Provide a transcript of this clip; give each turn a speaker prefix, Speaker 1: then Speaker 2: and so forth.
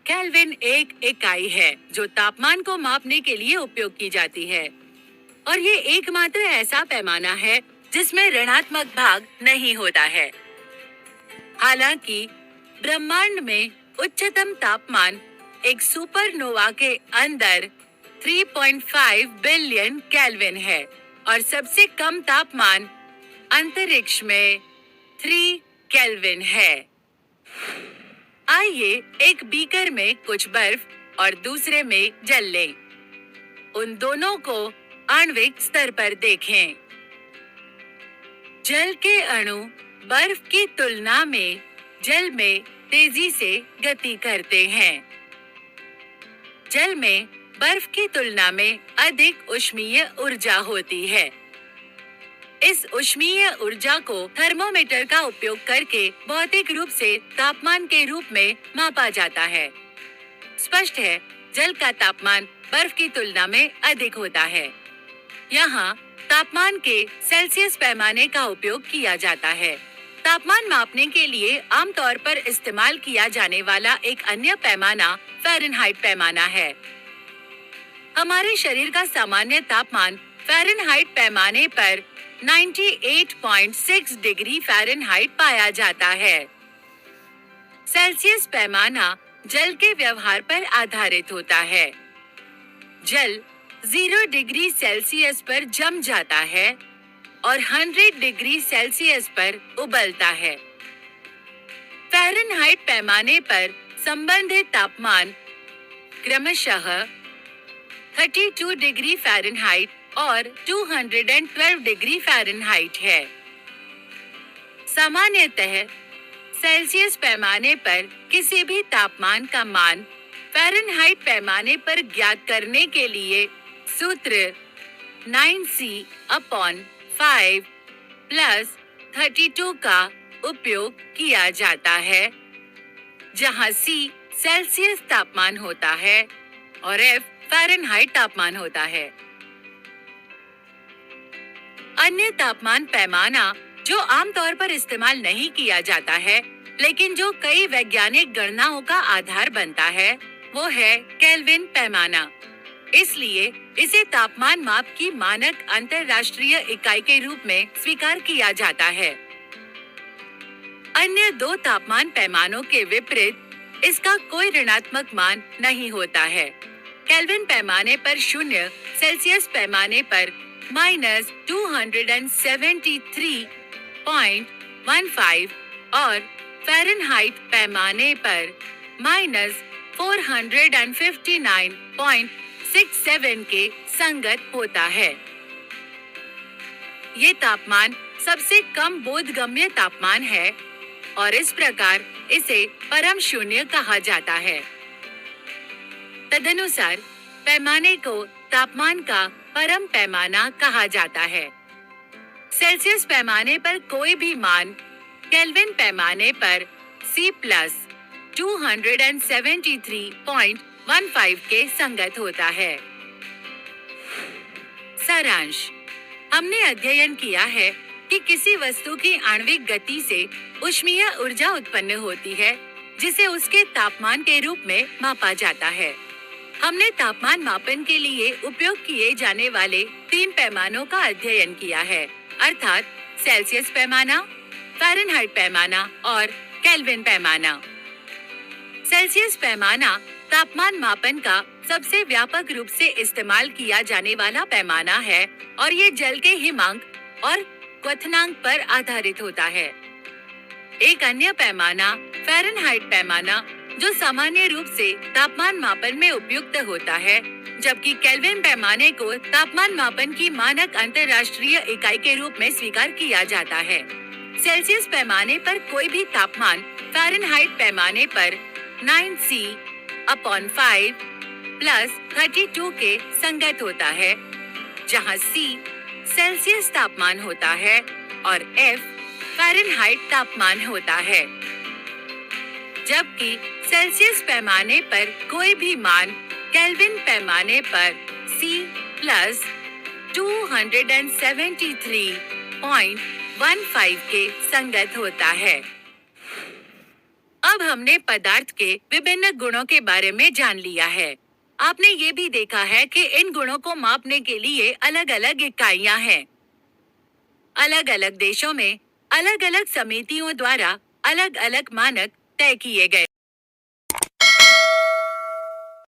Speaker 1: Kelvin एक इकाई है जो तापमान को मापने के लिए उपयोग की जाती है और ये एकमात्र ऐसा पैमाना है जिसमें ऋणात्मक भाग नहीं होता है। हालांकि ब्रह्मांड में उच्चतम तापमान एक सुपरनोवा के अंदर 3.5 बिलियन केल्विन है और सबसे कम तापमान अंतरिक्ष में 3 केल्विन है। आइए एक बीकर में कुछ बर्फ और दूसरे में जल लें। उन दोनों को आणविक स्तर पर देखें। जल के अणु बर्फ की तुलना में जल में तेजी से गति करते हैं। जल में बर्फ की तुलना में अधिक ऊष्मीय ऊर्जा होती है। इस ऊष्मीय ऊर्जा को थर्मोमीटर का उपयोग करके भौतिक रूप से तापमान के रूप में मापा जाता है। स्पष्ट है, जल का तापमान बर्फ की तुलना में अधिक होता है। यहाँ तापमान के सेल्सियस पैमाने का उपयोग किया जाता है। तापमान मापने के लिए आमतौर पर इस्तेमाल किया जाने वाला एक अन्य पैमाना फ़ारेनहाइट पैमाना है। हमारे शरीर का सामान्य तापमान फ़ारेनहाइट पैमाने पर 98.6 डिग्री फ़ारेनहाइट पाया जाता है। सेल्सियस पैमाना जल के व्यवहार पर आधारित होता है। जल 0 डिग्री सेल्सियस पर जम जाता है और 100 डिग्री सेल्सियस पर उबलता है। फ़ारेनहाइट पैमाने पर संबंधित तापमान क्रमशः 32 डिग्री फ़ारेनहाइट और 212 डिग्री फ़ारेनहाइट है। सामान्यतः सेल्सियस पैमाने पर किसी भी तापमान का मान फ़ारेनहाइट पैमाने पर ज्ञात करने के लिए सूत्र 9C/5 + 32 का उपयोग किया जाता है, जहां C सेल्सियस तापमान होता है और F फ़ारेनहाइट तापमान होता है। अन्य तापमान पैमाना जो आमतौर पर इस्तेमाल नहीं किया जाता है, लेकिन जो कई वैज्ञानिक गणनाओं का आधार बनता है, वो है केल्विन पैमाना। इसलिए इसे तापमान माप की मानक अंतरराष्ट्रीय इकाई के रूप में स्वीकार किया जाता है। अन्य दो तापमान पैमानों के विपरीत इसका कोई ऋणात्मक मान नहीं होता है। केल्विन पैमाने पर 0, सेल्सियस पैमाने पर -273.15 और फ़ारेनहाइट पैमाने पर -459.67 के संगत होता है। ये तापमान सबसे कम बोधगम्य तापमान है और इस प्रकार इसे परम शून्य कहा जाता है। तदनुसार पैमाने को तापमान का परम पैमाना कहा जाता है। सेल्सियस पैमाने पर कोई भी मान केल्विन पैमाने पर C+ 273.15 के संगत होता है। सारांश: हमने अध्ययन किया है कि किसी वस्तु की आणविक गति से ऊष्मीय ऊर्जा उत्पन्न होती है, जिसे उसके तापमान के रूप में मापा जाता है। हमने तापमान मापन के लिए उपयोग किए जाने वाले 3 पैमानों का अध्ययन किया है, अर्थात सेल्सियस पैमाना, फ़ारेनहाइट पैमाना और केल्विन पैमाना। सेल्सियस पैमाना तापमान मापन का सबसे व्यापक रूप से इस्तेमाल किया जाने वाला पैमाना है और ये जल के हिमांक और क्वथनांक पर आधारित होता है। एक अन्य पैमाना फ़ारेनहाइट पैमाना जो सामान्य रूप से तापमान मापन में उपयुक्त होता है, जबकि केल्विन पैमाने को तापमान मापन की मानक अंतरराष्ट्रीय इकाई के रूप में स्वीकार किया जाता है। सेल्सियस पैमाने पर कोई भी तापमान फ़ारेनहाइट पैमाने पर 9C/5 + 32 के संगत होता है, जहां C सेल्सियस तापमान होता है और F फ़ारेनहाइट तापमान होता है। जबकि सेल्सियस पैमाने पर कोई भी मान केल्विन पैमाने पर C + 273.15 के संगत होता है। अब हमने पदार्थ के विभिन्न गुणों के बारे में जान लिया है। आपने ये भी देखा है कि इन गुणों को मापने के लिए अलग अलग इकाइयां हैं। अलग अलग देशों में अलग अलग समितियों द्वारा अलग अलग मानक तय किए गए।